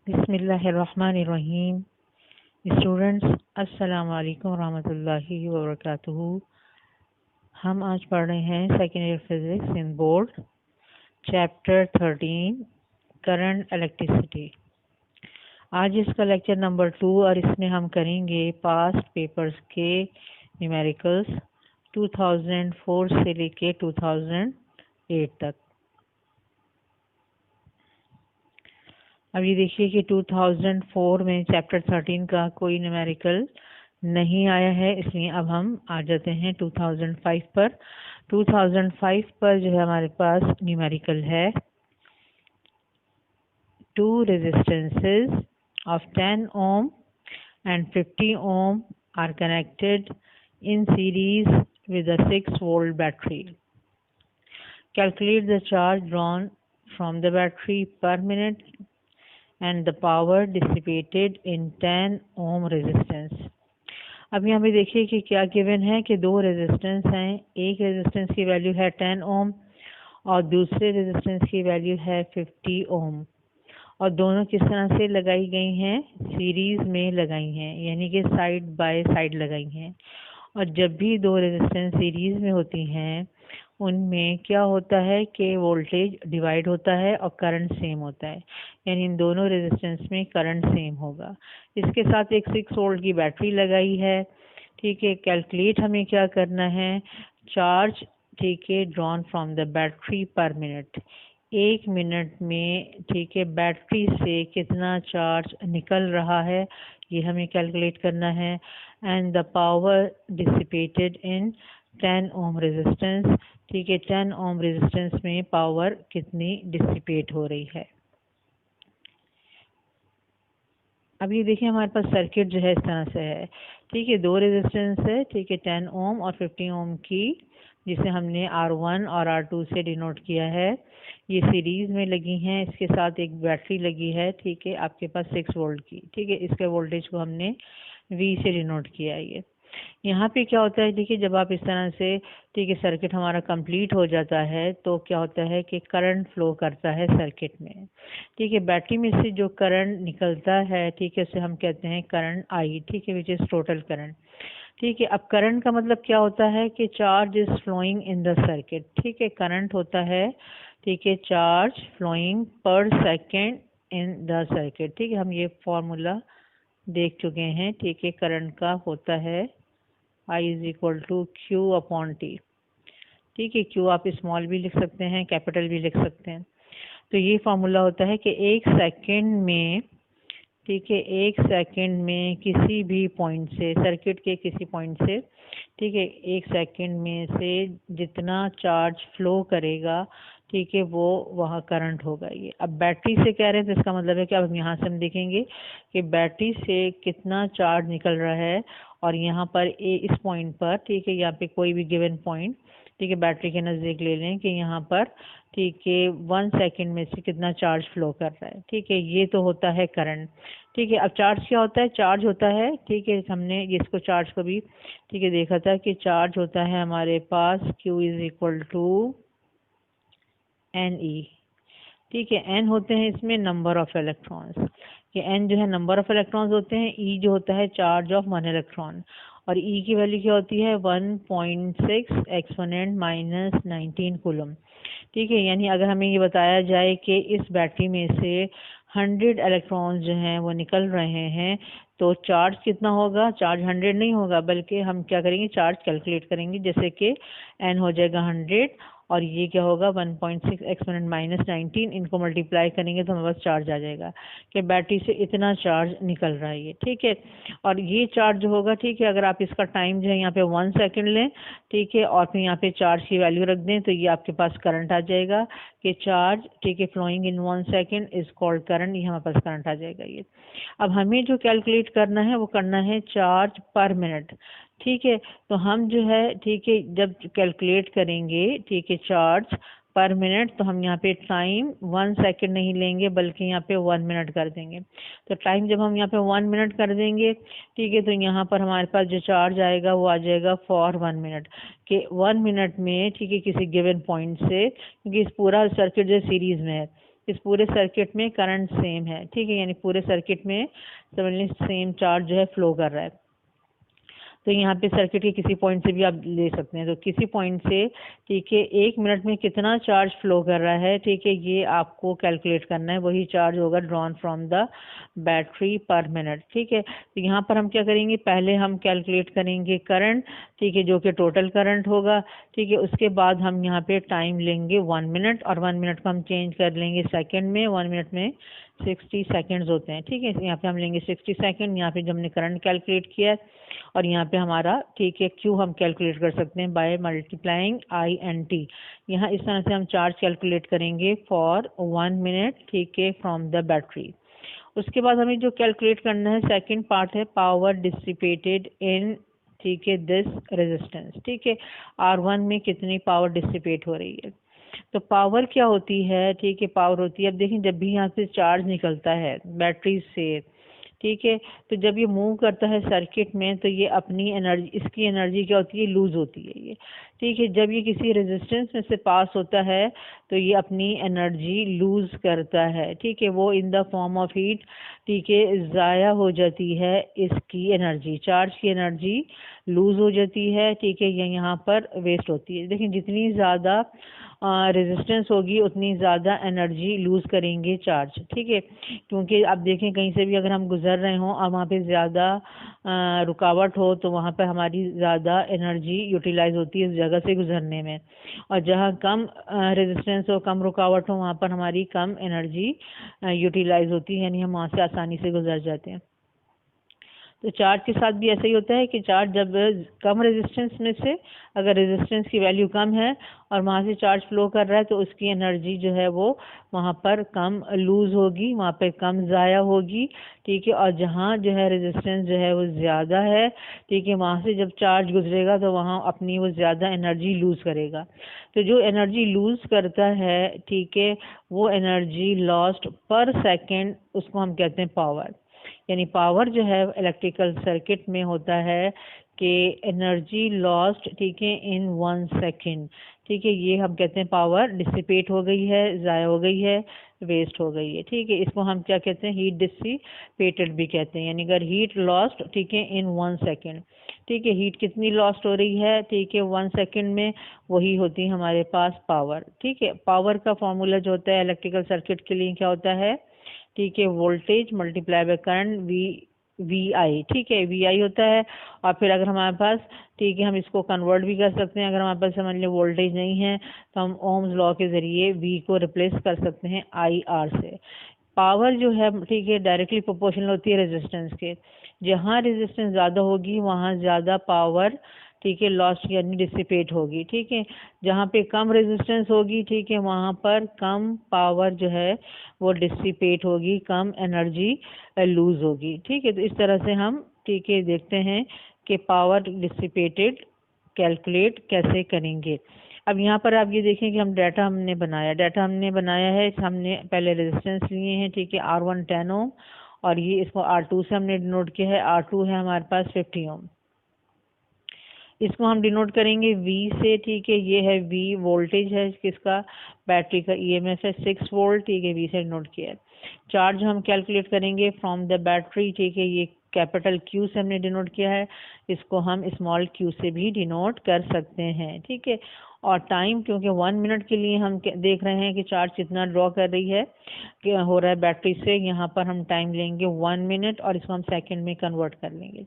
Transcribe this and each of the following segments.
बिस्मिल्लाहिर्रहमानिर्रहीम। स्टूडेंट्स, अस्सलाम वालेकुम रहमतुल्लाहि व बरकातुहू। हम आज पढ़ रहे हैं second year physics in board, chapter 13 current electricity. आज इसका लेक्चर नंबर 2 और इसमें हम करेंगे पास्ट पेपर्स के न्यूमेरिकल्स 2004 से लेके 2008 तक। अब ये देखिए कि 2004 में चैप्टर 13 का कोई न्यूमेरिकल नहीं आया है, इसलिए अब हम आ जाते हैं 2005 पर। 2005 पर जो है हमारे पास न्यूमेरिकल है 2 resistances of 10 ohm and 50 ohm are connected in series with a 6 volt battery. Calculate the charge drawn from the battery per minute and the power dissipated in 10 ohm resistance. अब यहाँ पे देखिए कि क्या गिवन है कि दो रेजिस्टेंस हैं। एक रेजिस्टेंस की वैल्यू है 10 ओम और दूसरे रेजिस्टेंस की वैल्यू है 50 ओम, और दोनों किस तरह से लगाई गई हैं? सीरीज में लगाई हैं, यानी कि साइड बाय साइड लगाई हैं। और जब भी दो रेजिस्टेंस सीरीज में होती हैं उनमें क्या होता है कि वोल्टेज डिवाइड होता है और करंट सेम होता है, यानी इन दोनों रेजिस्टेंस में करंट सेम होगा। इसके साथ एक 6 वोल्ट की बैटरी लगाई है। ठीक है, कैलकुलेट हमें क्या करना है? चार्ज, ठीक है, drawn from the battery per minute. 1 minute में, ठीक है, बैटरी से कितना चार्ज निकल रहा है ये हमें कैलकुलेट करना है। And the power dissipated in 10 ohm resistance, ठीक है, 10 ओम रेजिस्टेंस में पावर कितनी डिसिपेट हो रही है। अब ये देखिए हमारे पास सर्किट जो है इस तरह से है। ठीक है, दो रेजिस्टेंस है, ठीक है, 10 ओम और 50 ओम की, जिसे हमने R1 और R2 से डिनोट किया है। ये सीरीज में लगी हैं, इसके साथ एक बैटरी लगी है, ठीक है, आपके पास 6 वोल्ट की। ठीक है, इसके वोल्टेज को हमने V से डिनोट किया है। ये यहाँ पे क्या होता है, देखिए जब आप इस तरह से, ठीक है, सर्किट हमारा कंप्लीट हो जाता है तो क्या होता है कि करंट फ्लो करता है सर्किट में। ठीक है, बैटरी में से जो करंट निकलता है, ठीक है, उसे हम कहते हैं करंट आई, ठीक है, विच इज टोटल करंट। ठीक है, अब करंट का मतलब क्या होता है कि charge is flowing in the circuit. ठीक है, करंट होता है, ठीक है, charge flowing per second in the circuit. ठीक है, हम ये फॉर्मूला देख चुके हैं। ठीक है, करंट का होता है I is equal to Q upon T. ठीक है, क्यू आप स्मॉल भी लिख सकते हैं, कैपिटल भी लिख सकते हैं। तो ये फार्मूला होता है कि 1 सेकेंड में, ठीक है, 1 सेकेंड में किसी भी पॉइंट से, सर्किट के किसी पॉइंट से, ठीक है, 1 सेकेंड में से जितना चार्ज फ्लो करेगा, ठीक है, वो वहाँ करंट होगा। ये अब बैटरी से कह रहे हैं तो इसका मतलब है कि अब हम यहाँ से हम देखेंगे कि बैटरी से कितना चार्ज निकल रहा है। और यहाँ पर इस पॉइंट पर, ठीक है, यहाँ पे कोई भी गिवन पॉइंट, ठीक है, बैटरी के नज़दीक ले लें कि यहाँ पर, ठीक है, 1 सेकेंड में से कितना चार्ज फ्लो कर रहा है। ठीक है, ये तो होता है करंट। ठीक है, अब चार्ज क्या होता है? चार्ज होता है, ठीक है, हमने इसको चार्ज को भी, ठीक है, देखा था कि चार्ज होता है हमारे पास Q is equal to N E. ठीक है, एन होते हैं इसमें नंबर ऑफ इलेक्ट्रॉन्स, कि एन जो है नंबर ऑफ इलेक्ट्रॉन्स होते हैं, ई जो होता है चार्ज ऑफ 1 इलेक्ट्रॉन, और ई की वैल्यू क्या होती है? 1.6 एक्सपोनेंट माइनस 19 कूलम। ठीक है, यानी अगर हमें ये बताया जाए कि इस बैटरी में से 100 इलेक्ट्रॉन्स जो हैं वो निकल रहे हैं तो चार्ज कितना होगा? चार्ज 100 नहीं होगा, बल्कि हम क्या करेंगे, चार्ज कैलकुलेट करेंगे, जैसे कि एन हो जाएगा 100 और ये क्या होगा 1.6 एक्सपोनेंट माइनस 19, इनको मल्टीप्लाई करेंगे तो हमारे पास चार्ज आ जाएगा कि बैटरी से इतना चार्ज निकल रहा है ये। ठीक है, और ये चार्ज जो होगा, ठीक है, अगर आप इसका टाइम जो है यहाँ पे 1 सेकेंड लें, ठीक है, और फिर यहाँ पे चार्ज की वैल्यू रख दें तो ये आपके पास करंट आ जाएगा कि चार्ज, ठीक है, flowing in 1 second is called current. ये हमारे पास करंट आ जाएगा ये। अब हमें जो कैलकुलेट करना है वो करना है चार्ज पर मिनट। ठीक है, तो हम जो है, ठीक है, जब कैलकुलेट करेंगे, ठीक है, चार्ज पर मिनट, तो हम यहाँ पे टाइम 1 सेकेंड नहीं लेंगे बल्कि यहाँ पे 1 मिनट कर देंगे। तो टाइम जब हम यहाँ पे 1 मिनट कर देंगे, ठीक है, तो यहाँ पर हमारे पास जो चार्ज आएगा वो आ जाएगा फॉर 1 मिनट, कि 1 मिनट में, ठीक है, किसी गिवन पॉइंट से, क्योंकि इस पूरा सर्किट जो सीरीज में है, इस पूरे सर्किट में करंट सेम है, ठीक है, यानी पूरे सर्किट में सिमिलरली सेम चार्ज जो है फ्लो कर रहा है। तो यहाँ पे सर्किट के किसी पॉइंट से भी आप ले सकते हैं, तो किसी पॉइंट से, ठीक है, 1 मिनट में कितना चार्ज फ्लो कर रहा है, ठीक है, ये आपको कैलकुलेट करना है। वही चार्ज होगा drawn from the battery per minute, ठीक है। तो यहाँ पर हम क्या करेंगे, पहले हम कैलकुलेट करेंगे करंट, ठीक है, जो कि टोटल करंट होगा, ठीक है। उसके बाद हम यहाँ पे टाइम लेंगे 1 मिनट, और 1 मिनट को हम चेंज कर लेंगे सेकेंड में। 1 मिनट में 60 सेकेंड्स होते हैं, ठीक है। यहाँ पे हम लेंगे 60 सेकेंड, यहाँ पे जो हमने करंट कैलकुलेट किया है, और यहाँ पे हमारा, ठीक है, क्यू हम कैलकुलेट कर सकते हैं by multiplying I N T. यहाँ इस तरह से हम चार्ज कैलकुलेट करेंगे फॉर 1 मिनट, ठीक है, फ्रॉम द बैटरी। उसके बाद हमें जो कैलकुलेट करना है सेकंड पार्ट है पावर डिसिपेटेड इन, ठीक है, दिस रेजिस्टेंस, ठीक है, R1 में कितनी पावर डिसिपेट हो रही है। तो पावर क्या होती है, ठीक है, पावर होती है, अब देखें जब भी यहाँ से चार्ज निकलता है बैटरी से, ठीक है, तो जब ये मूव करता है सर्किट में, तो ये अपनी एनर्जी, इसकी एनर्जी क्या होती है, लूज होती है ये, ठीक है। जब ये किसी रेजिस्टेंस में से पास होता है तो ये अपनी एनर्जी लूज करता है, ठीक है, वो in the form of heat, ठीक है, ज़ाया हो जाती है इसकी एनर्जी, चार्ज की एनर्जी लूज हो जाती है, ठीक है, ये यहाँ पर वेस्ट होती है। देखिए जितनी ज़्यादा रेजिस्टेंस होगी उतनी ज़्यादा एनर्जी लूज करेंगे चार्ज, ठीक है। क्योंकि आप देखें कहीं से भी अगर हम गुजर रहे हों और वहाँ पे ज़्यादा रुकावट हो, तो वहाँ पे हमारी ज़्यादा एनर्जी यूटिलाइज होती है उस जगह से गुजरने में, और जहाँ कम रेजिस्टेंस हो, कम रुकावट हो, वहाँ पर हमारी कम एनर्जी यूटिलाइज होती है, यानी हम वहाँ से आसानी से गुजर जाते हैं। तो चार्ज के साथ भी ऐसा ही होता है कि चार्ज जब कम रेजिस्टेंस में से, अगर रेजिस्टेंस की वैल्यू कम है और वहाँ से चार्ज फ्लो कर रहा है, तो उसकी एनर्जी जो है वो वहाँ पर कम लूज होगी, वहाँ पे कम ज़ाया होगी, ठीक है। और जहाँ जो है रेजिस्टेंस जो है वो ज़्यादा है, ठीक है, वहाँ से जब चार्ज गुजरेगा तो वहाँ अपनी वो ज़्यादा एनर्जी लूज़ करेगा। तो जो एनर्जी लूज़ करता है, ठीक है, वो एनर्जी लॉस्ट पर सेकेंड, उसको हम कहते हैं पावर। यानी पावर जो है इलेक्ट्रिकल सर्किट में होता है कि एनर्जी लॉस्ट, ठीक है, इन 1 सेकेंड, ठीक है, ये हम कहते हैं पावर डिसिपेट हो गई है, ज़ाया हो गई है, वेस्ट हो गई है, ठीक है। इसको हम क्या कहते हैं, हीट डिसिपेटेड भी कहते हैं, यानी अगर हीट लॉस्ट, ठीक है, इन 1 सेकेंड, ठीक है, हीट कितनी लॉस्ट हो रही है, ठीक है, 1 सेकेंड में, वही होती है हमारे पास पावर, ठीक है। पावर का फॉर्मूला जो होता है इलेक्ट्रिकल सर्किट के लिए क्या होता है, ठीक है, voltage multiply by current, V I, ठीक है, वी आई होता है। और फिर अगर हमारे पास, ठीक है, हम इसको कन्वर्ट भी कर सकते हैं, अगर हमारे पास समझ लीजिए वोल्टेज नहीं है तो हम ओम्स लॉ के ज़रिए वी को रिप्लेस कर सकते हैं आई आर से। पावर जो है, ठीक है, डायरेक्टली प्रोपोर्शनल होती है रेजिस्टेंस के, जहाँ रेजिस्टेंस ज़्यादा होगी वहाँ ज़्यादा पावर, ठीक है, लॉस्ट यानी डिसिपेट होगी, ठीक है। जहाँ पे कम रेजिस्टेंस होगी, ठीक है, वहाँ पर कम पावर जो है वो डिसिपेट होगी, कम एनर्जी लूज होगी, ठीक है। तो इस तरह से हम, ठीक है, देखते हैं कि पावर डिसिपेटेड कैलकुलेट कैसे करेंगे। अब यहाँ पर आप ये देखें कि हम डाटा हमने बनाया है, हमने पहले रेजिस्टेंस लिए हैं, ठीक है, R1 10 ओम, और ये इसको R2 से हमने डिनोट किया है, R2 है हमारे पास 50 ओम। इसको हम डिनोट करेंगे V से, ठीक है, ये है V वोल्टेज है किसका, बैटरी का, EMF है 6 वोल्ट, ठीक है, V से डिनोट किया है। चार्ज हम कैलकुलेट करेंगे फ्रॉम द बैटरी, ठीक है, ये कैपिटल Q से हमने डिनोट किया है, इसको हम स्मॉल q से भी डिनोट कर सकते हैं, ठीक है। और टाइम, क्योंकि 1 मिनट के लिए हम देख रहे हैं कि चार्ज कितना ड्रॉ कर रही है, क्या हो रहा है बैटरी से, यहाँ पर हम टाइम लेंगे 1 मिनट और इसको हम सेकेंड में कन्वर्ट कर लेंगे।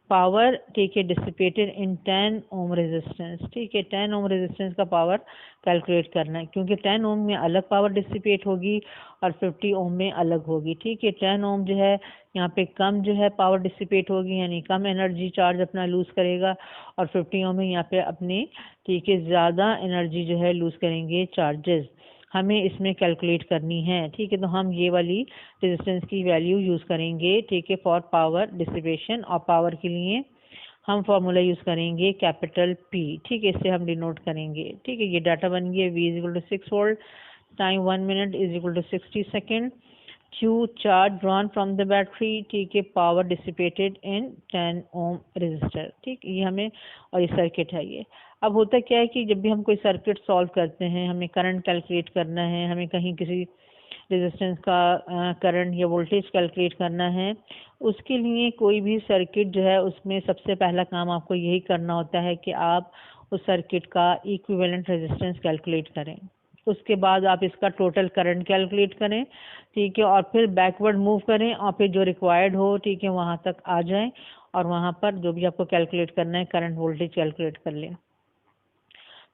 पावर, ठीक है, डिसिपेटेड इन 10 ओम रेजिस्टेंस, ठीक है, 10 ओम रेजिस्टेंस का पावर कैलकुलेट करना है, क्योंकि 10 ओम में अलग पावर डिसिपेट होगी और 50 ओम में अलग होगी, ठीक है। 10 ओम जो है यहाँ पे कम जो है पावर डिसिपेट होगी, यानी कम एनर्जी चार्ज अपना लूज करेगा, और 50 ओम में यहाँ पे अपनी, ठीक है, ज़्यादा एनर्जी जो है लूज करेंगे चार्जेस, हमें इसमें कैलकुलेट करनी है, ठीक है। तो हम ये वाली रेजिस्टेंस की वैल्यू यूज़ करेंगे, ठीक है, फॉर पावर डिसिपेशन, और पावर के लिए हम फॉर्मूला यूज़ करेंगे कैपिटल P, ठीक है, इससे हम डिनोट करेंगे, ठीक है। ये डाटा बन गया, V is equal to 6 volt, time 1 minute is equal to 60 second, Q charge drawn from the battery, ठीक है, power dissipated in 10 ohm resistor, ठीक, ये हमें, और ये सर्किट है ये। अब होता क्या है कि जब भी हम कोई सर्किट सॉल्व करते हैं, हमें करंट कैलकुलेट करना है, हमें कहीं किसी रेजिस्टेंस का करंट या वोल्टेज कैलकुलेट करना है, उसके लिए कोई भी सर्किट जो है उसमें सबसे पहला काम आपको यही करना होता है कि आप उस सर्किट का इक्विवेलेंट रेजिस्टेंस कैलकुलेट करें। उसके बाद आप इसका टोटल करंट कैलकुलेट करें, ठीक है, और फिर बैकवर्ड मूव करें और फिर जो रिक्वायर्ड हो, ठीक है, वहाँ तक आ जाएं और वहाँ पर जो भी आपको कैलकुलेट करना है करंट वोल्टेज कैलकुलेट कर लें।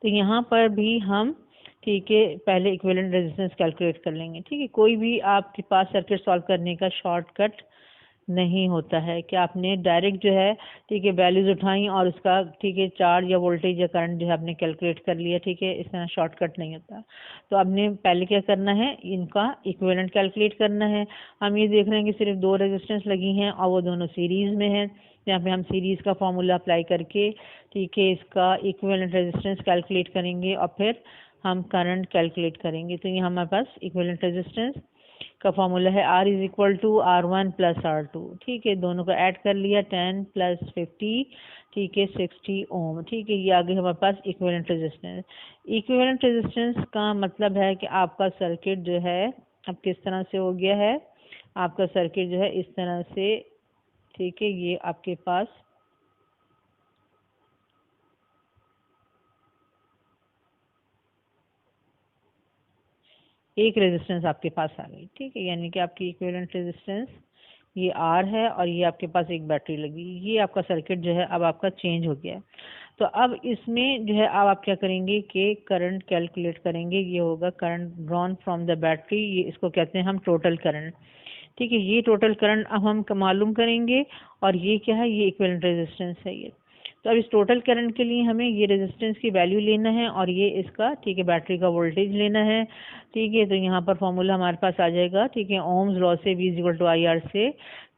तो यहाँ पर भी हम, ठीक है, पहले इक्विवेलेंट रेजिस्टेंस कैलकुलेट कर लेंगे। ठीक है, कोई भी आपके पास सर्किट सॉल्व करने का शॉर्टकट नहीं होता है कि आपने डायरेक्ट जो है, ठीक है, वैल्यूज उठाई और उसका, ठीक है, चार्ज या वोल्टेज या करंट जो है आपने कैलकुलेट कर लिया। ठीक है, इस तरह शॉर्टकट नहीं होता। तो आपने पहले क्या करना है, इनका इक्विवेलेंट कैलकुलेट करना है। हम ये देख रहे हैं कि सिर्फ 2 रेजिस्टेंस लगी हैं और वो दोनों सीरीज में हैं। यहाँ पे हम सीरीज का फॉर्मूला अप्लाई करके, ठीक है, इसका इक्विवेलेंट रेजिस्टेंस कैलकुलेट करेंगे और फिर हम करंट कैलकुलेट करेंगे। तो ये हमारे पास इक्विवेलेंट रेजिस्टेंस का फॉर्मूला है R is equal to R1 plus R2। ठीक है, दोनों को ऐड कर लिया, 10 प्लस 50, ठीक है, 60 ओम। ठीक है, ये आ गई हमारे पास इक्विवेलेंट रेजिस्टेंस। इक्विवेलेंट रेजिस्टेंस का मतलब है कि आपका सर्किट जो है अब किस तरह से हो गया है, आपका सर्किट जो है इस तरह से, ठीक है, ये आपके पास एक रेजिस्टेंस आपके पास आ गई। ठीक है, यानी कि आपकी इक्विवेलेंट रेजिस्टेंस ये R है और ये आपके पास एक बैटरी लगी। ये आपका सर्किट जो है अब आपका चेंज हो गया है। तो अब इसमें जो है अब आप क्या करेंगे कि करंट कैलकुलेट करेंगे। ये होगा current drawn from the battery, ये इसको कहते हैं हम टोटल करंट। ठीक है, ये टोटल करंट अब हम मालूम करेंगे और ये क्या है, ये इक्विवेलेंट रेजिस्टेंस है ये। तो अब इस टोटल करंट के लिए हमें ये रेजिस्टेंस की वैल्यू लेना है और ये इसका, ठीक है, बैटरी का वोल्टेज लेना है। ठीक है, तो यहाँ पर फॉर्मूला हमारे पास आ जाएगा। ठीक है, ओम्स लॉ से V is equal to I R से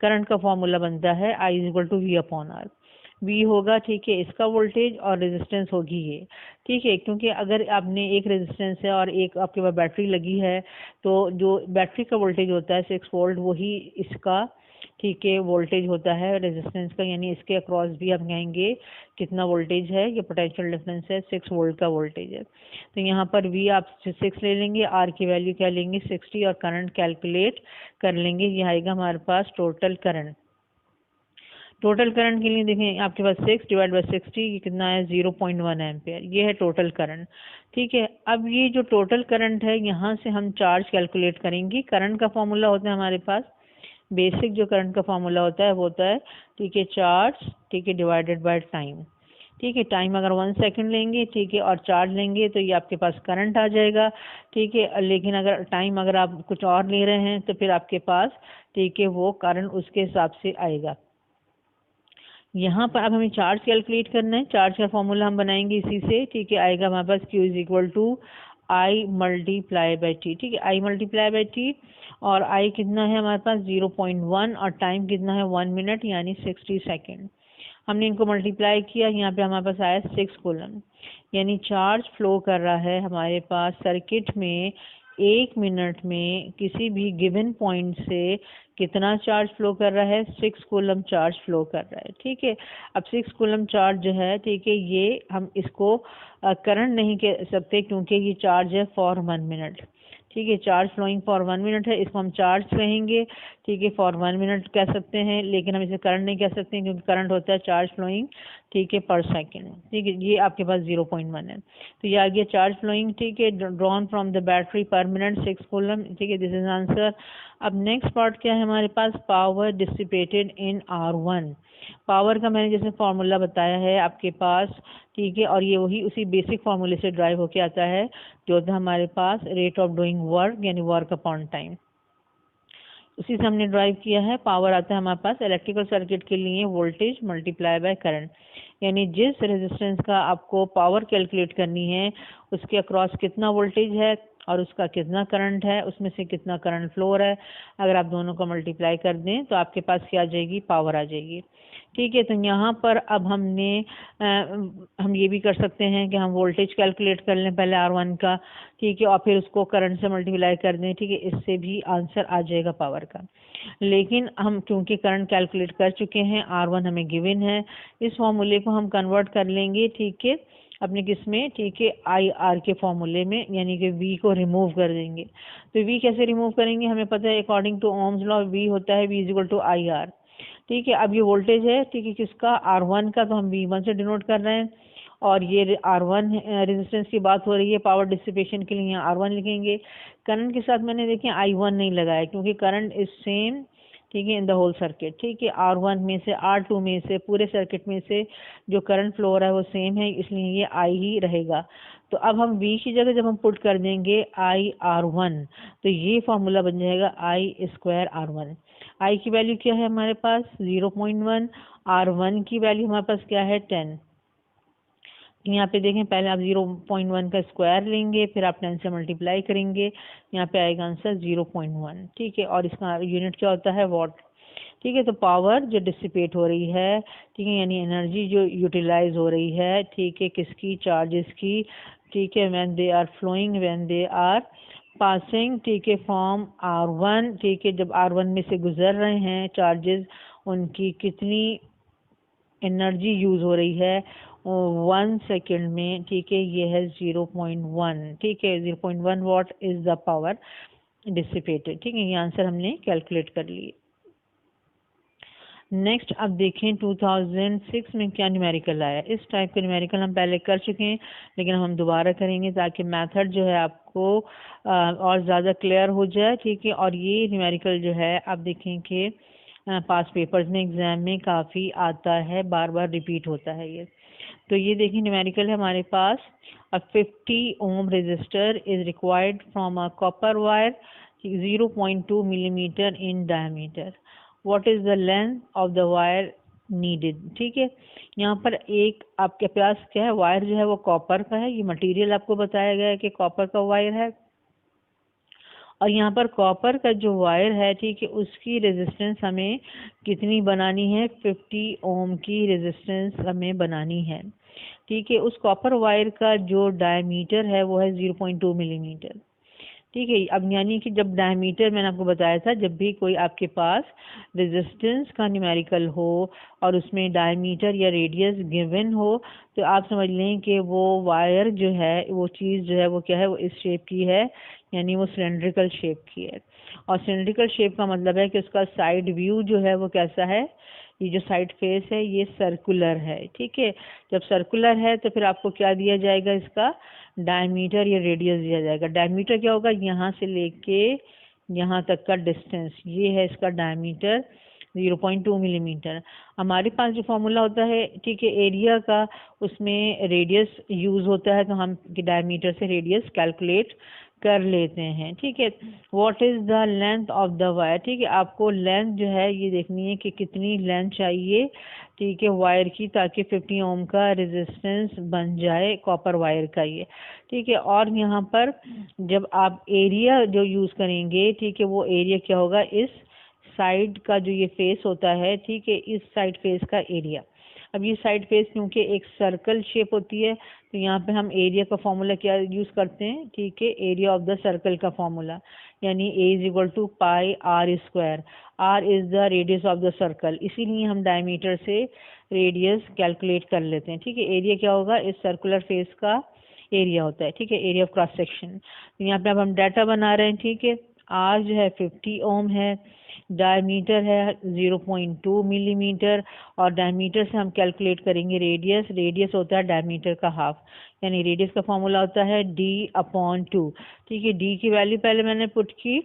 करंट का फॉर्मूला बनता है I is equal to V upon R. V होगा, ठीक है, इसका वोल्टेज और रेजिस्टेंस होगी ये। ठीक है, क्योंकि अगर आपने एक रेजिस्टेंस है और एक आपके पास बैटरी लगी है तो जो बैटरी का वोल्टेज होता है 6 वोल्ट, वही इसका, ठीक है, वोल्टेज होता है रेजिस्टेंस का। यानी इसके अक्रॉस भी हम कहेंगे कितना वोल्टेज है, ये पोटेंशियल डिफरेंस है, 6 वोल्ट का वोल्टेज है। तो यहाँ पर V आप 6 ले लेंगे, R की वैल्यू क्या लेंगे 60 और करंट कैलकुलेट कर लेंगे। ये आएगा हमारे पास टोटल करंट। टोटल करंट के लिए देखें आपके पास 6 डिवाइड बाई 60, ये कितना है 0.1 एम्पेयर, ये है टोटल करंट। ठीक है, अब ये जो टोटल करंट है यहाँ से हम चार्ज कैलकुलेट करेंगे। करंट का फॉर्मूला होता है हमारे पास, बेसिक जो करंट का फॉर्मूला होता है वो होता है, ठीक है, चार्ज, ठीक है, डिवाइडेड बाय टाइम। ठीक है, टाइम अगर 1 सेकंड लेंगे, ठीक है, और चार्ज लेंगे तो ये आपके पास करंट आ जाएगा। ठीक है, लेकिन अगर टाइम अगर आप कुछ और ले रहे हैं तो फिर आपके पास, ठीक है, वो करंट उसके हिसाब से आएगा। यहाँ पर अब हमें चार्ज कैलकुलेट करना है। चार्ज का फॉर्मूला हम बनाएंगे इसी से। ठीक है, आएगा हमारे पास Q is equal to I multiply by T. ठीक है, I मल्टीप्लाई बाई टी और I कितना है हमारे पास 0.1 और टाइम कितना है 1 मिनट यानी 60 सेकेंड। हमने इनको मल्टीप्लाई किया, यहाँ पे हमारे पास आया 6 कूलम। यानी चार्ज फ्लो कर रहा है हमारे पास सर्किट में 1 मिनट में किसी भी गिवन पॉइंट से कितना चार्ज फ्लो कर रहा है, 6 कूलम चार्ज फ्लो कर रहा है। ठीक है, अब 6 कूलम चार्ज जो है, ठीक है, ये हम इसको करंट नहीं कह सकते क्योंकि ये चार्ज है फॉर 1 मिनट। ठीक है, चार्ज फ्लोइंग फॉर 1 मिनट है, इसको हम चार्ज कहेंगे। ठीक है, फॉर 1 मिनट कह सकते हैं, लेकिन हम इसे करंट नहीं कह सकते क्योंकि करंट होता है चार्ज फ्लोइंग, ठीक है, पर सेकेंड। ठीक है, ये आपके पास 0.1 है। तो ये आ गया चार्ज फ्लोइंग, ठीक है, drawn from the battery per minute 6 coulomb. ठीक है, दिस इज आंसर। अब नेक्स्ट पार्ट क्या है हमारे पास, power dissipated in R1। Power का मैंने जैसे फॉर्मूला बताया है आपके पास, ठीक है, और ये वही उसी बेसिक फार्मूले से ड्राइव होके आता है जो होता है हमारे पास रेट ऑफ डूइंग वर्क यानी वर्क अपॉन टाइम, उसी से हमने ड्राइव किया है। पावर आता है हमारे पास इलेक्ट्रिकल सर्किट के लिए वोल्टेज मल्टीप्लाई बाय करंट, यानी जिस रेजिस्टेंस का आपको पावर कैलकुलेट करनी है उसके अक्रॉस कितना वोल्टेज है और उसका कितना करंट है, उसमें से कितना करंट फ्लो हो रहा है। अगर आप दोनों को मल्टीप्लाई कर दें तो आपके पास क्या आ जाएगी, पावर आ जाएगी। ठीक है, तो यहाँ पर अब हम ये भी कर सकते हैं कि हम वोल्टेज कैलकुलेट कर लें पहले R1 का, ठीक है, और फिर उसको करंट से मल्टीप्लाई कर दें। ठीक है, इससे भी आंसर आ जाएगा पावर का। लेकिन हम क्योंकि करंट कैलकुलेट कर चुके हैं, R1 हमें गिवन है, इस फॉर्मूले को हम कन्वर्ट कर लेंगे, ठीक है, अपने किस में, ठीक है, आई आर के फॉर्मूले में, यानी कि वी को रिमूव कर देंगे। तो वी कैसे रिमूव करेंगे, हमें पता है according to Ohm's law V होता है V is equal to I R. ठीक है, अब ये वोल्टेज है, ठीक है, किसका, R1 का, तो हम V1 से डिनोट कर रहे हैं। और ये R1 रेजिस्टेंस की बात हो रही है पावर डिसिपेशन के लिए, यहाँ R1 लिखेंगे। करंट के साथ मैंने देखें I1 नहीं लगाया क्योंकि करंट इज सेम, ठीक है, इन द होल सर्किट। ठीक है, R1 में से, R2 में से, पूरे सर्किट में से जो करंट फ्लो हो रहा है वो सेम है, इसलिए ये I ही रहेगा। तो अब हम V की जगह जब हम पुट कर देंगे IR1, तो ये फॉर्मूला बन जाएगा I²R1। I की वैल्यू क्या है हमारे पास 0.1, R1 की वैल्यू हमारे पास क्या है 10। यहाँ पे देखें, पहले आप 0.1 का स्क्वायर लेंगे, फिर आप 10 से मल्टीप्लाई करेंगे, यहाँ पे आएगा आंसर 0.1। ठीक है, और इसका यूनिट क्या होता है, वॉट। ठीक है, तो पावर जो डिसिपेट हो रही है, ठीक है, यानी एनर्जी जो यूटिलाइज हो रही है, ठीक है, किसकी, चार्जेस की। ठीक है, when they are flowing, when they are passing, ठीक है, फ्रॉम R1, ठीक है, जब R1 में से गुजर रहे हैं चार्जेस, उनकी कितनी एनर्जी यूज हो रही है 1 सेकेंड में। ठीक है, ये है 0.1। ठीक है, 0.1 what is the power dissipated. ठीक है, ये आंसर हमने कैलकुलेट कर लिए। नेक्स्ट अब देखें 2006 में क्या न्यूमेरिकल आया। इस टाइप का न्यूमेरिकल हम पहले कर चुके हैं, लेकिन हम दोबारा करेंगे ताकि मेथड जो है आपको और ज़्यादा क्लियर हो जाए। ठीक है, और ये न्यूमेरिकल जो है आप देखें कि पास पेपर्स में, एग्जाम में काफ़ी आता है, बार बार रिपीट होता है ये। तो ये देखिए न्यूमेरिकल है हमारे पास, a 50 ohm resistor is required from a copper wire 0.2 millimetre in diameter. What is the length of the wire needed. ठीक है, यहाँ पर एक आपके पास क्या है, वायर जो है वो कॉपर का है, ये मटेरियल आपको बताया गया है कि कॉपर का वायर है। और यहाँ पर कॉपर का जो वायर है, ठीक है, उसकी रेजिस्टेंस हमें कितनी बनानी है, 50 ओम की रेजिस्टेंस हमें बनानी है। ठीक है, उस कॉपर वायर का जो डायमीटर है वो है 0.2 मिलीमीटर। ठीक है, अब यानी कि जब डायमीटर मैंने आपको बताया था, जब भी कोई आपके पास रेजिस्टेंस का न्यूमेरिकल हो और उसमें डायमीटर या रेडियस गिवन हो, तो आप समझ लें कि वो वायर जो है, वो चीज़ जो है वो क्या है, वो इस शेप की है, यानी वो सिलेंड्रिकल शेप की है। और सिलेंड्रिकल शेप का मतलब है कि उसका साइड व्यू जो है वो कैसा है, ये जो साइड फेस है ये सर्कुलर है। ठीक है, जब सर्कुलर है तो फिर आपको क्या दिया जाएगा, इसका डायमीटर या रेडियस दिया जाएगा। डायमीटर क्या होगा, यहाँ से लेके यहाँ तक का डिस्टेंस, ये है इसका डायमीटर 0.2 मिलीमीटर। हमारे पास जो फॉर्मूला होता है, ठीक है, एरिया का, उसमें रेडियस यूज होता है, तो हम डायमीटर से रेडियस कैलकुलेट कर लेते हैं। ठीक है, what is the length of the wire. ठीक है, आपको लेंथ जो है ये देखनी है कि कितनी लेंथ चाहिए, ठीक है, वायर की, ताकि 50 ओम का रेजिस्टेंस बन जाए कॉपर वायर का ये। ठीक है, और यहाँ पर जब आप एरिया जो यूज करेंगे, ठीक है, वो एरिया क्या होगा, इस साइड का जो ये फेस होता है, ठीक है, इस साइड फेस का एरिया। अब ये साइड फेस क्योंकि एक सर्कल शेप होती है, तो यहाँ पे हम एरिया का फॉर्मूला क्या यूज करते हैं, ठीक है, एरिया ऑफ द सर्कल का फॉर्मूला, यानी A is equal to pi R square. R is the radius of the circle, इसीलिए हम डायमीटर से रेडियस कैलकुलेट कर लेते हैं। ठीक है, एरिया क्या होगा, इस सर्कुलर फेस का एरिया होता है। ठीक है, एरिया ऑफ क्रॉस सेक्शन। यहाँ पे अब हम डाटा बना रहे हैं। ठीक है, आर जो है 50 ओम है, डायमीटर है 0.2 मिलीमीटर, और डायमीटर से हम कैलकुलेट करेंगे रेडियस। रेडियस होता है डायमीटर का हाफ, यानी रेडियस का फॉर्मूला होता है D/2। ठीक है, D की वैल्यू पहले मैंने पुट की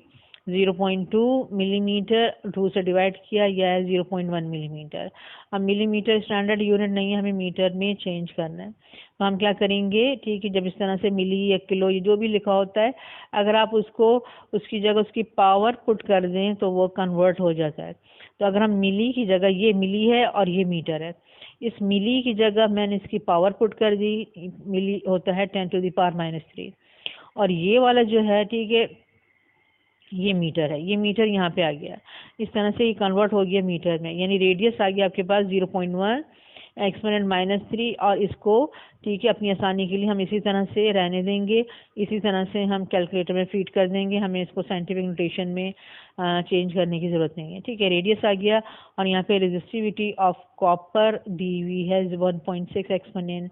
0.2 मिलीमीटर, 2 से डिवाइड किया, यह है 0.1 मिलीमीटर। अब मिलीमीटर स्टैंडर्ड यूनिट नहीं है, हमें मीटर में चेंज करना है। तो हम क्या करेंगे, ठीक है, जब इस तरह से मिली या किलो ये जो भी लिखा होता है, अगर आप उसको उसकी जगह उसकी पावर पुट कर दें तो वो कन्वर्ट हो जाता है। तो अगर हम मिली की जगह, ये मिली है और ये मीटर है, इस मिली की जगह मैंने इसकी पावर पुट कर दी, मिली होता है 10⁻³ और ये वाला जो है, ठीक है, ये मीटर है, ये मीटर यहाँ पे आ गया। इस तरह से ये कन्वर्ट हो गया मीटर में, यानी रेडियस आ गया आपके पास 0.1 एक्सपोनेंट -3। और इसको, ठीक है, अपनी आसानी के लिए हम इसी तरह से रहने देंगे, इसी तरह से हम कैलकुलेटर में फीड कर देंगे, हमें इसको साइंटिफिक नोटेशन में चेंज करने की ज़रूरत नहीं है। ठीक है, रेडियस आ गया, और यहाँ पे रेजिस्टिविटी ऑफ कॉपर दी हुई है 1.6 एक्सपोनेंट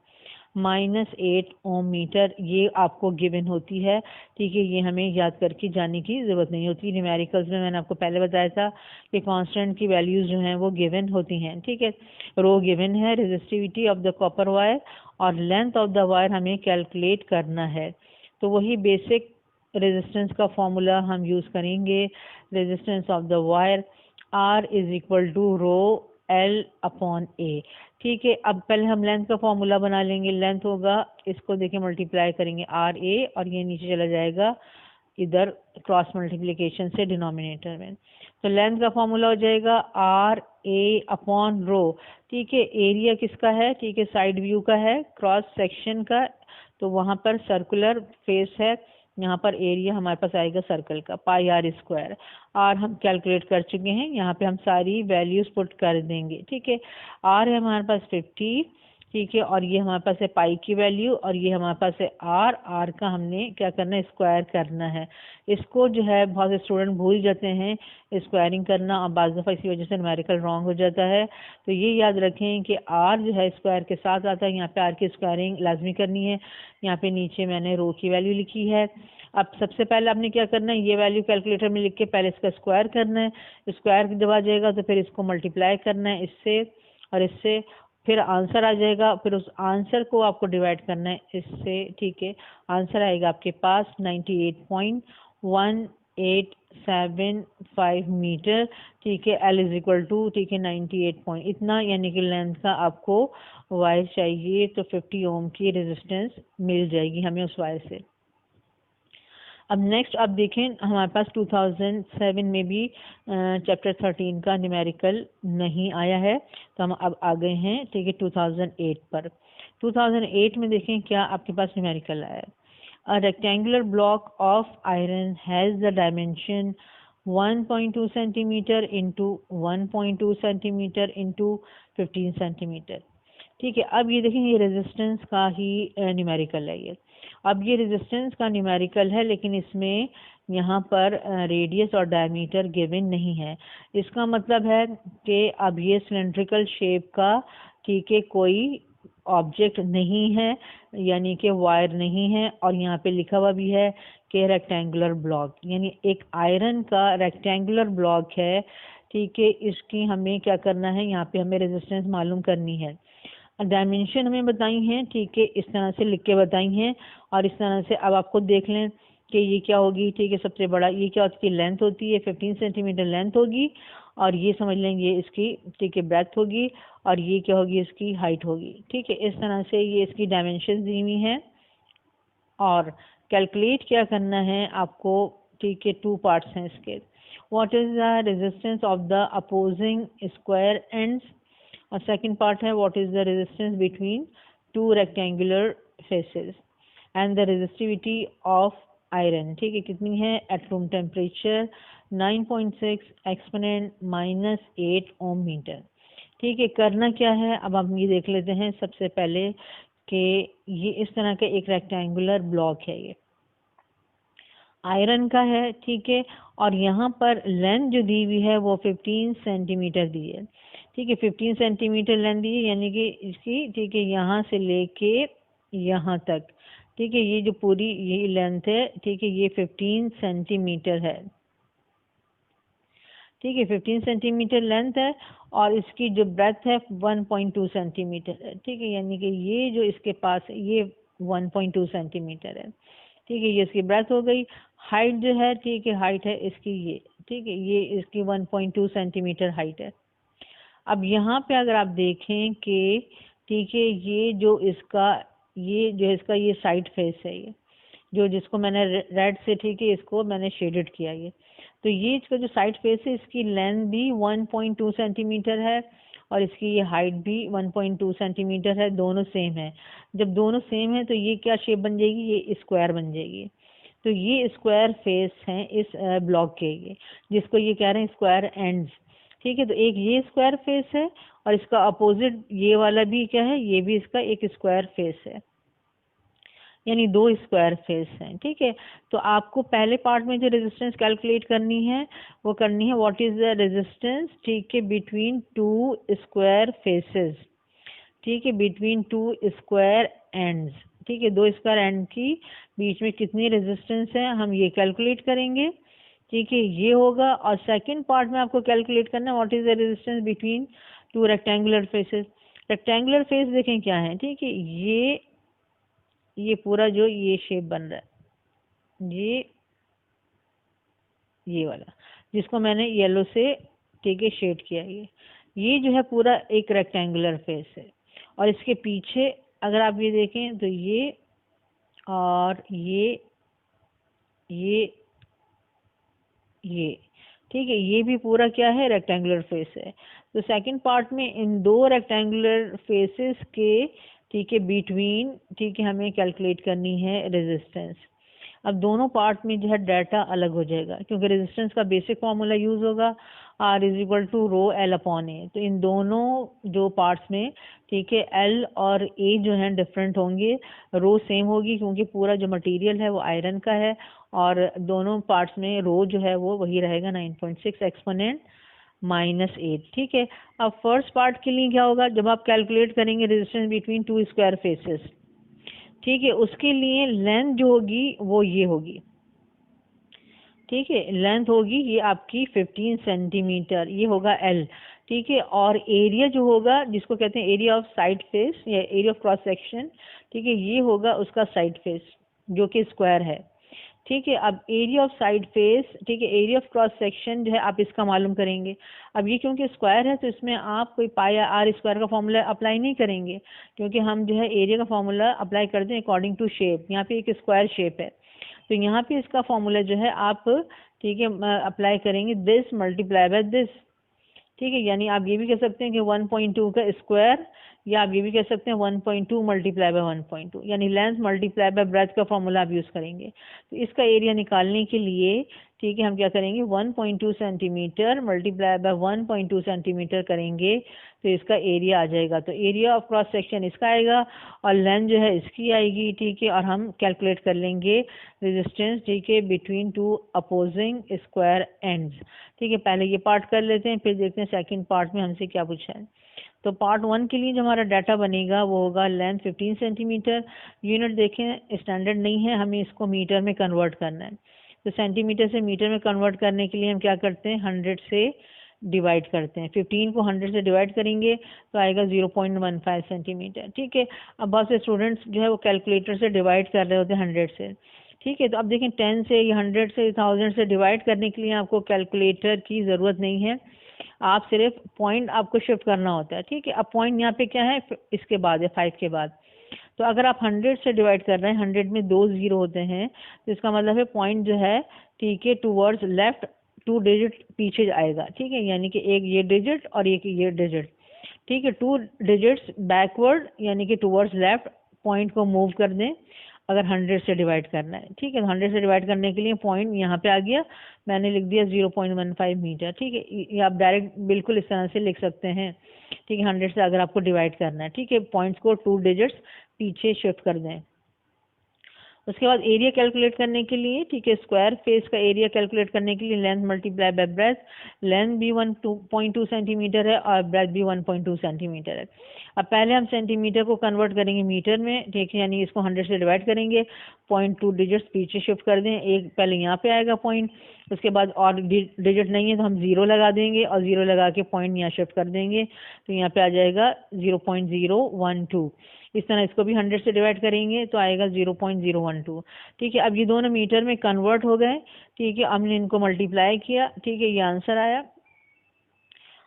-8 ओम मीटर, ये आपको गिवन होती है। ठीक है, ये हमें याद करके जाने की ज़रूरत नहीं होती। न्यूमेरिकल्स में मैंने आपको पहले बताया था कि कांस्टेंट की वैल्यूज़ जो हैं वो गिवन होती हैं। ठीक है, रो गिवन है, resistivity of the copper wire और लेंथ ऑफ द वायर हमें कैलकुलेट करना है। तो वही बेसिक रेजिस्टेंस का फॉर्मूला हम यूज़ करेंगे। Resistance of the wire R is equal to rho L upon A। ठीक है, अब पहले हम लेंथ का फॉर्मूला बना लेंगे। लेंथ होगा, इसको देखिए मल्टीप्लाई करेंगे RA और ये नीचे चला जाएगा इधर क्रॉस मल्टीप्लिकेशन से डिनोमिनेटर में। तो लेंथ का फॉर्मूला हो जाएगा RA अपॉन रो। ठीक है, एरिया किसका है? ठीक है, साइड व्यू का है, क्रॉस सेक्शन का, तो वहाँ पर सर्कुलर फेस है, यहाँ पर एरिया हमारे पास आएगा सर्कल का, पाई आर स्क्वायर। आर हम कैलकुलेट कर चुके हैं, यहाँ पे हम सारी वैल्यूज पुट कर देंगे। ठीक है, आर है हमारे पास 50। ठीक है, और ये हमारे पास है पाई की वैल्यू, और ये हमारे पास है आर। आर का हमने क्या करना है? स्क्वायर करना है। इसको जो है बहुत से स्टूडेंट भूल जाते हैं स्क्वायरिंग करना, और बाज़ दफ़ा इसी वजह से न्यूमेरिकल रॉन्ग हो जाता है। तो ये याद रखें कि आर जो है स्क्वायर के साथ आता है, यहाँ पे आर की स्क्वायरिंग लाजमी करनी है। यहाँ पे नीचे मैंने रो की वैल्यू लिखी है। अब सबसे पहले आपने क्या करना है? ये वैल्यू कैलकुलेटर में लिख के पहले इसका स्क्वायर करना है। स्क्वायर जब आ जाएगा तो फिर इसको मल्टीप्लाई करना है इससे और इससे, फिर आंसर आ जाएगा, फिर उस आंसर को आपको डिवाइड करना है इससे। ठीक है, आंसर आएगा आपके पास 98.1875 मीटर। ठीक है, L इज इक्वल टू, ठीक है, 98 पॉइंट इतना, यानी कि लेंथ का आपको वायर चाहिए तो 50 ओम की रेजिस्टेंस मिल जाएगी हमें उस वायर से। अब नेक्स्ट आप देखें, हमारे पास 2007 में भी चैप्टर 13 का न्यूमेरिकल नहीं आया है, तो हम अब आ गए हैं, ठीक है, 2008 पर। 2008 में देखें क्या आपके पास न्यूमेरिकल आया है। A rectangular block of iron has the dimension 1.2 centimetre into 1.2 centimetre into 15 centimetre. ठीक है, अब ये देखें, ये रेजिस्टेंस का ही न्यूमेरिकल है ये। अब ये रेजिस्टेंस का न्यूमेरिकल है, लेकिन इसमें यहाँ पर रेडियस और डायमीटर गिवन नहीं है। इसका मतलब है कि अब ये सिलेंड्रिकल शेप का, ठीक है, कोई ऑब्जेक्ट नहीं है, यानी कि वायर नहीं है, और यहाँ पे लिखा हुआ भी है कि रेक्टेंगुलर ब्लॉक, यानी एक आयरन का रेक्टेंगुलर ब्लॉक है। ठीक है, इसकी हमें क्या करना है? यहाँ पे हमें रेजिस्टेंस मालूम करनी है, डायमेंशन हमें बताई हैं। ठीक है, इस तरह से लिख के बताई हैं, और इस तरह से अब आपको देख लें कि ये क्या होगी। ठीक है, सबसे बड़ा ये क्या होती है? लेंथ होती है, 15 सेंटीमीटर लेंथ होगी, और ये समझ लेंगे इसकी, ठीक है, ब्रेथ होगी, और ये क्या होगी? इसकी हाइट होगी। ठीक है, इस तरह से ये इसकी डायमेंशन दी हुई हैं, और कैलकुलेट क्या करना है आपको? ठीक है, 2 पार्ट्स हैं इसके। What is the resistance of the opposing square ends, और सेकंड पार्ट है what is the resistance between 2 rectangular faces and the resistivity of iron. ठीक है, कितनी है? At room temperature 9.6 exponent -8 ohm metre. ठीक है, करना क्या है अब हम ये देख लेते हैं सबसे पहले कि ये इस तरह का एक रेक्टेंगुलर ब्लॉक है, ये आयरन का है। ठीक है, और यहाँ पर लेंथ जो दी हुई है वो 15 सेंटीमीटर दी है। ठीक है, 15 सेंटीमीटर लेंथ दी है, यानी कि इसकी, ठीक है, यहाँ से लेके यहाँ तक, ठीक है, ये जो पूरी ये लेंथ है, ठीक है, ये 15 सेंटीमीटर है। ठीक है, 15 सेंटीमीटर लेंथ है, और इसकी जो ब्रेथ है 1.2 सेंटीमीटर है। ठीक है, यानी कि ये जो इसके पास है ये 1.2 सेंटीमीटर है। ठीक है, ये इसकी ब्रेथ हो गई। हाइट जो है, ठीक है, हाइट है इसकी ये, ठीक है, ये इसकी 1.2 सेंटीमीटर हाइट है। अब यहाँ पे अगर आप देखें कि, ठीक है, ये जो इसका ये साइड फेस है, ये जो जिसको मैंने रेड से, ठीक है, इसको मैंने शेडेड किया ये, तो ये इसका जो साइड फेस है इसकी लेंथ भी 1.2 सेंटीमीटर है, और इसकी ये हाइट भी 1.2 सेंटीमीटर है, दोनों सेम है। जब दोनों सेम है तो ये क्या शेप बन जाएगी? ये स्क्वायर बन जाएगी। तो ये स्क्वायर फेस हैं इस ब्लॉक के, ये जिसको ये कह रहे हैं स्क्वायर एंड्स। ठीक है, तो एक ये स्क्वायर फेस है, और इसका अपोजिट ये वाला भी क्या है? ये भी इसका एक स्क्वायर फेस है, यानी 2 स्क्वायर फेस हैं। ठीक है, तो आपको पहले पार्ट में जो रेजिस्टेंस कैलकुलेट करनी है वो करनी है व्हाट इज द रेजिस्टेंस, ठीक है, बिटवीन 2 स्क्वायर फेसेस। ठीक है, बिटवीन 2 स्क्वायर एंड्स, ठीक है, 2 स्क्वायर एंड की बीच में कितनी रेजिस्टेंस है हम ये कैलकुलेट करेंगे, ठीक है, ये होगा। और सेकंड पार्ट में आपको कैलकुलेट करना है what is the resistance between 2 rectangular faces. Rectangular face देखें क्या है, ठीक है, ये पूरा जो ये शेप बन रहा है, ये वाला जिसको मैंने येलो से, ठीक है, शेड किया, ये जो है पूरा एक रेक्टेंगुलर फेस है। और इसके पीछे अगर आप ये देखें तो ये और ये ठीक है, ये भी पूरा क्या है, रेक्टेंगुलर फेस है। तो सेकंड पार्ट में इन 2 रेक्टेंगुलर फेसेस के, ठीक है, बिटवीन, ठीक है, हमें कैलकुलेट करनी है रेजिस्टेंस। अब दोनों पार्ट में जो है डाटा अलग हो जाएगा क्योंकि रेजिस्टेंस का बेसिक फार्मूला यूज होगा R is equal to rho L upon A. तो इन दोनों जो पार्ट्स में, ठीक है, एल और ए जो है डिफरेंट होंगे, रो सेम होगी क्योंकि पूरा जो मटेरियल है वो आयरन का है और दोनों पार्ट्स में रो जो है वो वही रहेगा 9.6 एक्सपोनेंट -8, ठीक है। अब फर्स्ट पार्ट के लिए क्या होगा, जब आप कैलकुलेट करेंगे रेजिस्टेंस बिटवीन 2 स्क्वायर फेसेस, ठीक है, उसके लिए लेंथ जो होगी वो ये होगी, ठीक है, लेंथ होगी ये आपकी 15 सेंटीमीटर, ये होगा एल, ठीक है। और एरिया जो होगा जिसको कहते हैं एरिया ऑफ साइड फेस या एरिया ऑफ क्रॉस सेक्शन, ठीक है, ये होगा उसका साइड फेस जो कि स्क्वायर है, ठीक है। अब एरिया ऑफ साइड फेस, ठीक है, एरिया ऑफ क्रॉस सेक्शन जो है आप इसका मालूम करेंगे। अब ये क्योंकि स्क्वायर है तो इसमें आप कोई पाई या आर स्क्वायर का फॉर्मूला अप्लाई नहीं करेंगे क्योंकि हम जो है एरिया का फॉर्मूला अप्लाई करते हैं अकॉर्डिंग टू शेप। यहाँ पे एक स्क्वायर शेप है तो यहाँ पे इसका फॉर्मूला जो है आप, ठीक है, अप्लाई करेंगे दिस मल्टीप्लाई बाय दिस, ठीक है। यानी आप ये भी कह सकते हैं कि 1.2 का स्क्वायर, या आप ये भी कह सकते हैं 1.2 मल्टीप्लाई बाय 1.2, यानी लेंथ मल्टीप्लाई बाय ब्रेथ का फॉर्मूला आप यूज करेंगे। तो इसका एरिया निकालने के लिए, ठीक है, हम क्या करेंगे 1.2 सेंटीमीटर मल्टीप्लाई बाय 1.2 सेंटीमीटर करेंगे तो इसका एरिया आ जाएगा। तो एरिया ऑफ क्रॉस सेक्शन इसका आएगा और लेंथ जो है इसकी आएगी, ठीक है। और हम कैलकुलेट कर लेंगे रेजिस्टेंस, ठीक है, बिटवीन 2 अपोजिंग स्क्वायर एंड्स, ठीक है। पहले ये पार्ट कर लेते हैं फिर देखते हैं सेकंड पार्ट में हमसे क्या पूछा है। तो पार्ट 1 के लिए जो हमारा डाटा बनेगा वो होगा लेंथ 15 सेंटीमीटर, यूनिट देखें स्टैंडर्ड नहीं है, हमें इसको मीटर में कन्वर्ट करना है। तो सेंटीमीटर से मीटर में कन्वर्ट करने के लिए हम क्या करते हैं 100 से डिवाइड करते हैं। 15 को 100 से डिवाइड करेंगे तो आएगा 0.15 सेंटीमीटर, ठीक है। अब बहुत से स्टूडेंट्स जो है वो कैलकुलेटर से डिवाइड कर रहे होते हैं 100 से, ठीक है। तो अब देखें 10 से या 100 से 1000 से डिवाइड करने के लिए आपको कैलकुलेटर की ज़रूरत नहीं है, आप सिर्फ पॉइंट आपको शिफ्ट करना होता है, ठीक है। अब पॉइंट यहाँ पे क्या है, इसके बाद है 5 के बाद। तो अगर आप 100 से डिवाइड कर रहे हैं, 100 में 2 जीरो होते हैं तो इसका मतलब है पॉइंट जो है, ठीक है, टूवर्ड्स लेफ्ट 2 डिजिट पीछे आएगा, ठीक है। यानी कि एक ये डिजिट और एक ये डिजिट, ठीक है, 2 डिजिट्स बैकवर्ड यानी कि टूवर्ड्स लेफ्ट पॉइंट को मूव कर दें अगर 100 से डिवाइड करना है, ठीक है। 100 से डिवाइड करने के लिए पॉइंट यहाँ पे आ गया, मैंने लिख दिया 0.15 मीटर, ठीक है। ये आप डायरेक्ट बिल्कुल इस तरह से लिख सकते हैं, ठीक है, 100 से अगर आपको डिवाइड करना है, ठीक है। पॉइंट्स को 2 डिजिट्स पीछे शिफ्ट कर दें। उसके बाद एरिया कैलकुलेट करने के लिए, ठीक है, स्क्वायर फेस का एरिया कैलकुलेट करने के लिए length multiply by breath, length भी 1.2 सेंटीमीटर है और ब्रेथ भी 1.2 सेंटीमीटर है। अब पहले हम सेंटीमीटर को कन्वर्ट करेंगे मीटर में, ठीक है, यानी इसको 100 से डिवाइड करेंगे, 0.2 डिजिट्स पीछे शिफ्ट कर दें, एक पहले यहाँ पे आएगा पॉइंट, उसके बाद और डिजिट नहीं है तो हम 0 लगा देंगे और 0 लगा के पॉइंट यहाँ शिफ्ट कर देंगे तो यहाँ पे आ जाएगा 0.012। इस तरह इसको भी 100 से डिवाइड करेंगे तो आएगा 0.012, ठीक है। अब ये दोनों मीटर में कन्वर्ट हो गए, ठीक है, हमने इनको मल्टीप्लाई किया, ठीक है, ये आंसर आया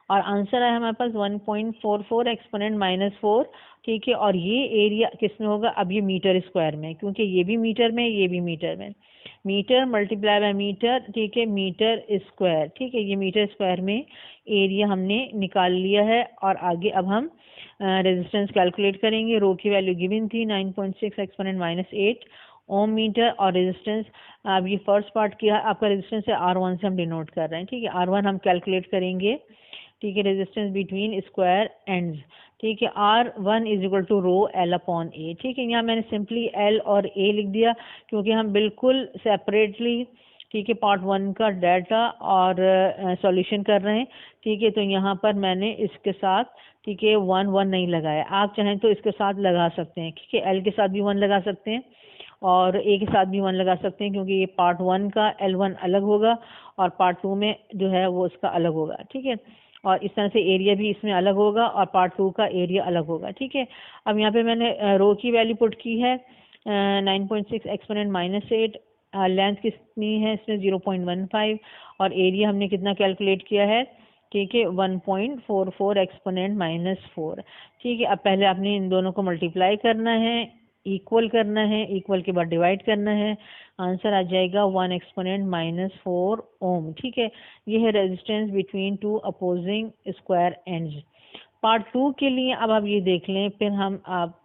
और आंसर आया हमारे पास 1.44 एक्सपोनेंट -4, ठीक है। और ये एरिया किस में होगा, अब ये मीटर स्क्वायर में, क्योंकि ये भी मीटर में ये भी मीटर में, मीटर मल्टीप्लाई बाय मीटर, ठीक है, मीटर स्क्वायर, ठीक है। ये मीटर स्क्वायर में एरिया हमने निकाल लिया है और आगे अब हम रेजिस्टेंस कैलकुलेट करेंगे। रो की वैल्यू गिवन थी 9.6 एक्सपोनेंट -8 ओम मीटर और रेजिस्टेंस, अब ये फर्स्ट पार्ट किया आपका रेजिस्टेंस है R1 से हम डिनोट कर रहे हैं, ठीक है। R1 हम कैलकुलेट करेंगे, ठीक है, रेजिस्टेंस बिटवीन स्क्वायर एंड्स, ठीक है, R1 is equal to rho L upon A, ठीक है। यहाँ मैंने सिंपली एल और ए लिख दिया क्योंकि हम बिल्कुल सेपरेटली, ठीक है, पार्ट 1 का डाटा और सॉल्यूशन कर रहे हैं। ठीक है, तो यहाँ पर मैंने इसके साथ ठीक है 1 1 नहीं लगाया, आप चाहें तो इसके साथ लगा सकते हैं। ठीक है, एल के साथ भी 1 लगा सकते हैं और ए के साथ भी 1 लगा सकते हैं, क्योंकि ये पार्ट 1 का L1 अलग होगा और पार्ट 2 में जो है वो इसका अलग होगा। ठीक है, और इस तरह से एरिया भी इसमें अलग होगा और पार्ट 2 का एरिया अलग होगा। ठीक है, अब यहाँ पे मैंने रो की वैल्यू पुट की है 9.6 एक्सपोनेंट -8, लेंथ कितनी है इसमें 0.15 और एरिया हमने कितना कैलकुलेट किया है, ठीक है 1.44 एक्सपोनेंट -4। ठीक है, अब पहले आपने इन दोनों को मल्टीप्लाई करना है, इक्वल करना है, इक्वल के बाद डिवाइड करना है, आंसर आ जाएगा 1 एक्सपोनेंट -4 ओम। ठीक है, ये है resistance between two opposing square ends. Part 2 के लिए अब आप ये देख लें, फिर हम आप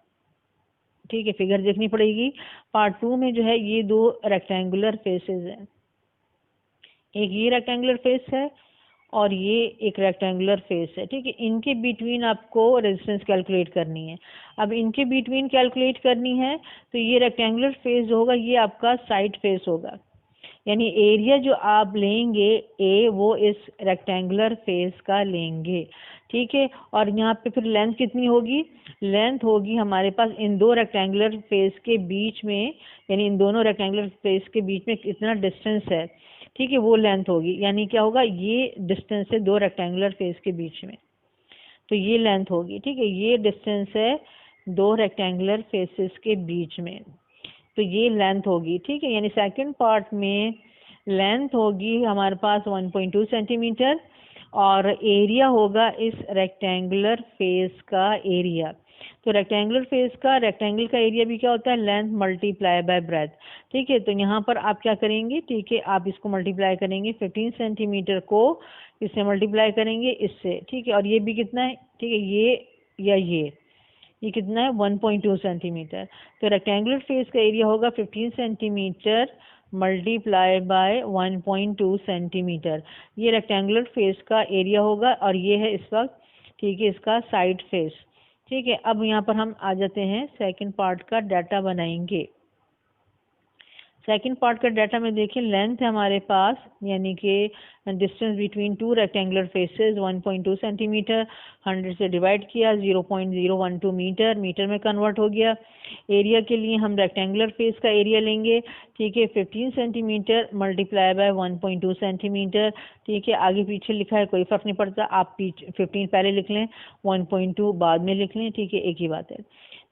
ठीक है फिगर देखनी पड़ेगी। पार्ट 2 में जो है ये दो रेक्टेंगुलर फेसेस हैं, एक ये रेक्टेंगुलर फेस है और ये एक रेक्टेंगुलर फेस है। ठीक है, इनके बिटवीन आपको रेजिस्टेंस कैलकुलेट करनी है। अब इनके बिटवीन कैलकुलेट करनी है तो ये रेक्टेंगुलर फेस जो होगा ये आपका साइड फेस होगा, यानी एरिया जो आप लेंगे ए वो इस रेक्टेंगुलर फेस का लेंगे। ठीक है, और यहाँ पे फिर लेंथ कितनी होगी, लेंथ होगी हमारे पास इन दो रेक्टेंगुलर फेस के बीच में, यानी इन दोनों रेक्टेंगुलर फेस के बीच में कितना डिस्टेंस है, ठीक है वो लेंथ होगी। यानी क्या होगा, ये डिस्टेंस है दो रेक्टेंगुलर फेस के बीच में, तो ये लेंथ होगी। ठीक है, ये डिस्टेंस है दो रेक्टेंगुलर फेसेस के बीच में, तो ये लेंथ होगी। ठीक है, यानी सेकंड पार्ट में लेंथ होगी हमारे पास 1.2 सेंटीमीटर और एरिया होगा इस रेक्टेंगुलर फेस का एरिया। तो रेक्टेंगुलर फेस का, रेक्टेंगल का एरिया भी क्या होता है, लेंथ मल्टीप्लाई बाय ब्रेथ। ठीक है, तो यहाँ पर आप क्या करेंगे, ठीक है आप इसको मल्टीप्लाई करेंगे 15 सेंटीमीटर को इससे मल्टीप्लाई करेंगे इससे। ठीक है, और ये भी कितना है, ठीक है ये या ये कितना है 1.2 सेंटीमीटर। तो रेक्टेंगुलर फेस का एरिया होगा 15 सेंटीमीटर मल्टीप्लाई बाय 1.2 सेंटीमीटर। ये रेक्टेंगुलर फेस का एरिया होगा और ये है इस वक्त ठीक है इसका साइड फेस। ठीक है, अब यहाँ पर हम आ जाते हैं सेकंड पार्ट का डाटा बनाएंगे। सेकंड पार्ट का डाटा में देखिए, लेंथ है हमारे पास यानी कि distance between two rectangular faces 1.2 centimetre, 100 से डिवाइड किया 0.012 मीटर, मीटर में कन्वर्ट हो गया। एरिया के लिए हम रेक्टेंगुलर फेस का एरिया लेंगे, ठीक है 15 सेंटीमीटर मल्टीप्लाई बाय 1.2 सेंटीमीटर। ठीक है, आगे पीछे लिखा है कोई फर्क नहीं पड़ता, आप 15 पहले लिख लें 1.2 बाद में लिख लें, ठीक है एक ही बात है।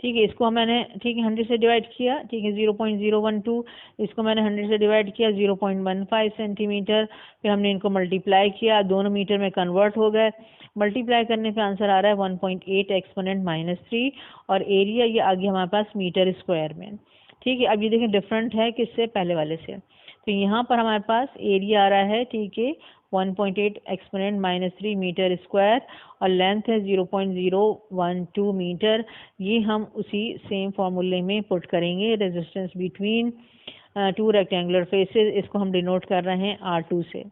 ठीक है, इसको मैंने ठीक है 100 से डिवाइड किया, ठीक है 0.012, इसको मैंने 100 से डिवाइड किया 0.15 सेंटीमीटर, फिर हमने इनको मल्टीप्लाई किया, दोनों मीटर में कन्वर्ट हो गए। मल्टीप्लाई करने पे आंसर आ रहा है 1.8 एक्सपोनेंट -3 और एरिया ये आ गया हमारे पास मीटर स्क्वायर में। ठीक है, अब ये देखें डिफरेंट है किससे, पहले वाले से। तो यहाँ पर हमारे पास एरिया आ रहा है ठीक है 1.8 एक्सपोनेंट -3 मीटर स्क्वायर और लेंथ है 0.012 मीटर। ये हम उसी सेम फॉर्मूले में पुट करेंगे, resistance between two rectangular faces, इसको हम डिनोट कर रहे हैं R2 से।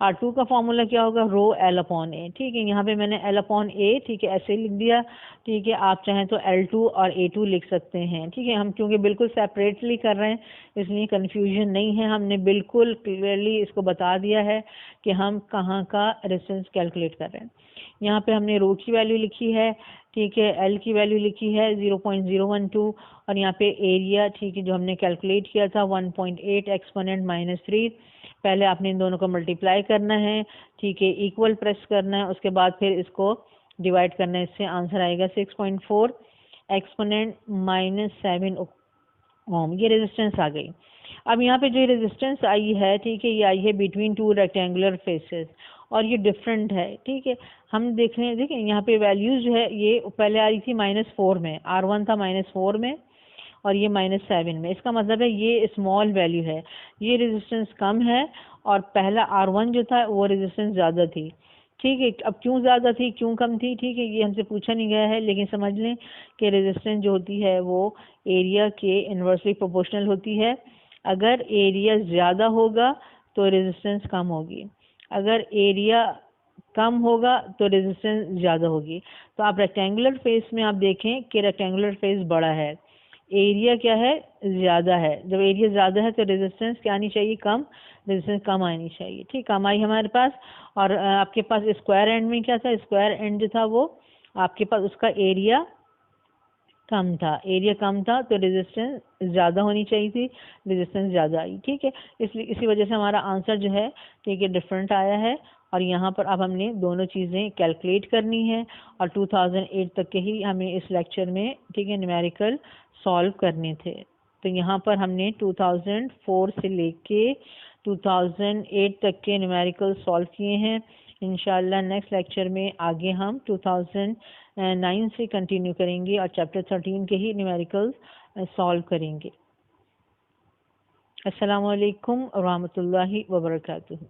R2 का फॉर्मूला क्या होगा, रो L/A। ठीक है, यहाँ पे मैंने L/A ठीक है ऐसे लिख दिया। ठीक है, आप चाहें तो L2 और A2 लिख सकते हैं। ठीक है, हम क्योंकि बिल्कुल सेपरेटली कर रहे हैं इसलिए कन्फ्यूजन नहीं है, हमने बिल्कुल क्लियरली इसको बता दिया है कि हम कहाँ का रेजिस्टेंस कैलकुलेट कर रहे हैं। यहाँ पे हमने रो की वैल्यू लिखी है, ठीक है एल की वैल्यू लिखी है 0.012 और यहाँ पे एरिया ठीक है जो हमने कैलकुलेट किया था 1.8 एक्सपोनेंट -3। पहले आपने इन दोनों को मल्टीप्लाई करना है, ठीक है इक्वल प्रेस करना है, उसके बाद फिर इसको डिवाइड करना है, इससे आंसर आएगा 6.4 एक्सपोनेंट -7 ओम। ये रेजिस्टेंस आ गई। अब यहाँ पे जो रेजिस्टेंस आई है ठीक है ये आई है बिटवीन टू रेक्टेंगुलर फेसेस और ये डिफरेंट है। ठीक है, हम देख रहे हैं, देखिए यहाँ पे वैल्यूज जो है ये पहले आ रही थी -4 में, R1 था -4 में और ये -7 में, इसका मतलब है ये स्मॉल वैल्यू है, ये रेजिस्टेंस कम है और पहला R1 जो था वो रेजिस्टेंस ज़्यादा थी। ठीक है, अब क्यों ज़्यादा थी क्यों कम थी, ठीक है ये हमसे पूछा नहीं गया है, लेकिन समझ लें कि रेजिस्टेंस जो होती है वो एरिया के इन्वर्सली प्रोपोर्शनल होती है। अगर एरिया ज़्यादा होगा तो रेजिस्टेंस कम होगी, अगर एरिया कम होगा तो रेजिस्टेंस ज़्यादा होगी। तो आप रेक्टेंगुलर फेस में आप देखें कि रेक्टेंगुलर फेस बड़ा है, एरिया क्या है, ज़्यादा है। जब एरिया ज़्यादा है तो रेजिस्टेंस क्या आनी चाहिए, कम, रेजिस्टेंस कम आनी चाहिए। ठीक, कम आई हमारे पास। और आपके पास स्क्वायर एंड में क्या था, स्क्वायर एंड जो था वो आपके पास उसका एरिया कम था, एरिया कम था तो रेजिस्टेंस ज़्यादा होनी चाहिए थी, रेजिस्टेंस ज़्यादा आई। ठीक है, इसलिए इसी वजह से हमारा आंसर जो है ठीक है डिफरेंट आया है। और यहाँ पर अब हमने दोनों चीज़ें कैलकुलेट करनी है और 2008 तक के ही हमें इस लेक्चर में ठीक है न्यूमेरिकल सॉल्व करने थे। तो यहाँ पर हमने 2004 से लेके 2008 तक के न्यूमेरिकल सॉल्व किए हैं। इंशाल्लाह नेक्स्ट लेक्चर में आगे हम 2009 से कंटिन्यू करेंगे और चैप्टर 13 के ही न्यूमेरिकल सॉल्व करेंगे। अस्सलाम वालेकुम रहमतुल्लाहि व बरकातुहू।